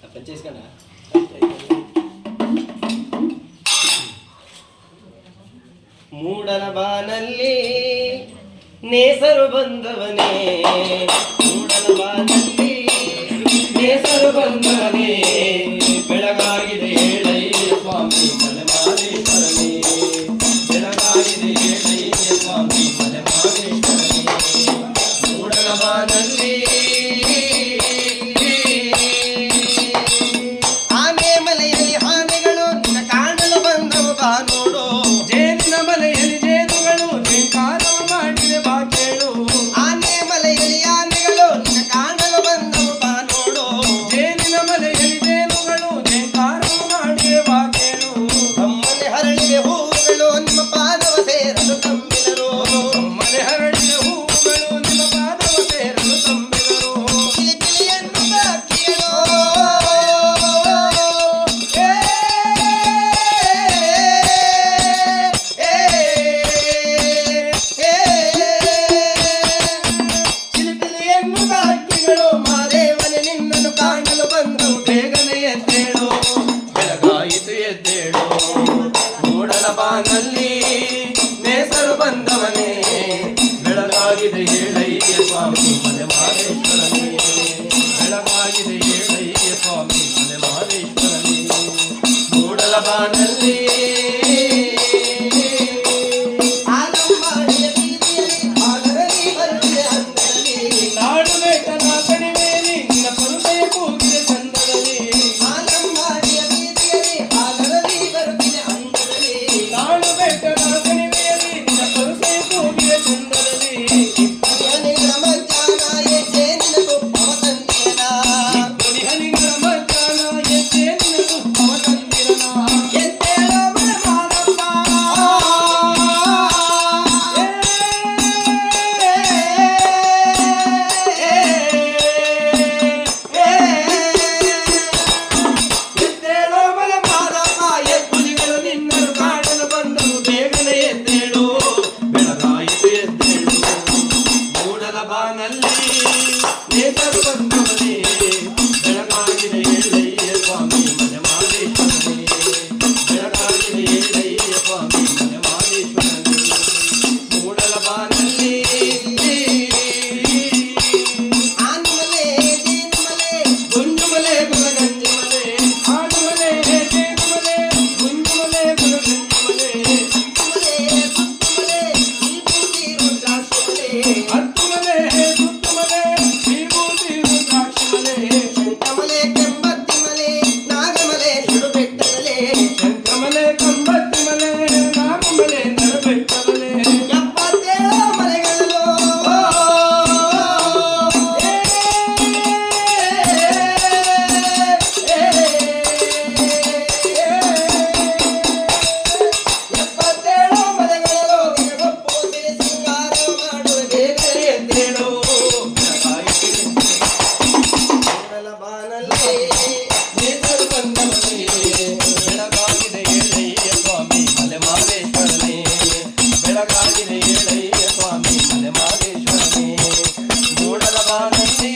చేసుకున్నా ಮೂಡಲ ಬಾನಲ್ಲಿ ನೇಸರು ಬಂದವನೇ ಮೂಡಲ ಬಾನಲ್ಲಿ ನೇಸರು ಬಂದವನೇ ಬೆಳಗಾಗಿದೆ ಹೇಳಯ್ಯ ಸ್ವಾಮಿ ಮಲೆಮಾದೇಶ್ವರನೇ ಬೆಳಗಾಗಿದೆ ಹೇಳಯ್ಯ ಸ್ವಾಮಿ ಮಲೆಮಾದೇಶ್ವರನೇ ಮೂಡಲ ಬಾನಲ್ಲಿ ಆನೆ ಮಲೆಯಲ್ಲಿ ಆನೆಗಳು ನಿನ್ನ ಕಾಣಲು ಬಂದವು ಬಾ ನೋಡು ಜೇನಿನ ಮಲೆಯಲ್ಲಿ ಜೇನುಗಳು ಜಿಂಕಾರವ ಮಾಡಿದೆ ಬಾ ಕೇಳು ಆನೆ ಮಲೆಯಲ್ಲಿ ಆನೆಗಳು ನಿನ್ನ ಕಾಣಲು ಬಂದವು ಬಾ ನೋಡು ಜೇನಿನ ಮಲೆಯಲ್ಲಿ ಜೇನುಗಳು ಜಿಂಕಾರವ ಮಾಡಿದೆ ಬಾ ಕೇಳು ಕಮ್ಮನೆ ಹರಳಿವೆ ಹೂವುಗಳು ನಿಮ್ಮ ಪಾದವ ಸೇರಲು ತಂಬಿದರು ಕಮ್ಮನೆ ಹರಳಿವೆ ಹೂವುಗಳು ನಿಮ್ಮ ಪಾದವ ಸೇರಲು ತಂಬಿದರು ಕಿಲಿ ಕಿಲಿಯನ್ನು ಬಾಕಿಯಳು ಮಾದೇವನೇ ನಿನ್ನನ್ನು ಕಾಣಲು ಬಂದವು ಬೇಗನೆ ಎದ್ದೇಳು ಬೆಳಗಾಯಿತು ಎದ್ದೇಳು ಮೂಡಲ ಬಾನಲ್ಲಿ ನೇಸರು ಬಂದವನೇ ಬೆಳಗಾಗಿದೆ ಹೇಳಯ್ಯ ಸ್ವಾಮಿ ಮಲೆಮಾದೇಶ್ವರನೇ ಬೆಳಗಾಗಿದೆ ಹೇಳಯ್ಯ ಸ್ವಾಮಿ ಮಲೆಮಾದೇಶ್ವರನೇ ಮೂಡಲ ಬಾನಲ್ಲಿ ನೇಸರು ಬಂದವನೇ ಬೆಳಗಾಗಿದೆ ಹೇಳಯ್ಯ ಸ್ವಾಮಿ ಮಲೆಮಾದೇಶ್ವರನೇ ಬೆಳಗಾಗಿದೆ ಹೇಳಯ್ಯ ಸ್ವಾಮಿ ಮಲೆಮಾದೇಶ್ವರನೇ ಮೂಡಲ ಬಾನಲ್ಲಿ ಆನುಮಲೆ ಜೇನುಮಲೆ ಗುಂಜುಮಲೆ ಬಲಗಂಜಿ ಮಲೆ ಆನುಮಲೆ ಜೇನುಮಲೆ ಗುಂಜುಮಲೆ ಬಲಗಂಜಿ ಮಲೆ ಸುತ್ತುಮಲೆ ವಿಭೂತಿ ರುದ್ರಾಕ್ಷಿ ಮಲೆ ಶಂಕಮಲೆ ಕೆಂಬತ್ತಿ ಮಲೆ ನಾಗಮಲೆ ನಡುಬೆಟ್ಟದಲೆ ಶಂಕಮಲೆ ಕಂಬತ್ತಿ ಮಲೆ ನಾಗಮಲೆ ನಡುಬೆಟ್ಟದಲೆ 77 ಮಲೆಗಳು ದಿನಗೊಪ್ಪೋದೆ ಸಿಂಗಾರ ಮಾಡುವ ಬೇಗನೆ ಎದ್ದೇಳು ನೇಸರು ಬಂದವನೇ ಬೆಳಗಾಗಿದೆ ಹೇಳಯ್ಯ ಸ್ವಾಮಿ ಮಲೆಮಾದೇಶ್ವರನೇ ಬೆಳಗಾಗಿದೆ ಹೇಳಯ್ಯ ಸ್ವಾಮಿ ಮಲೆಮಾದೇಶ್ವರನೇ ಮೂಡಲ ಬಾನಲ್ಲಿ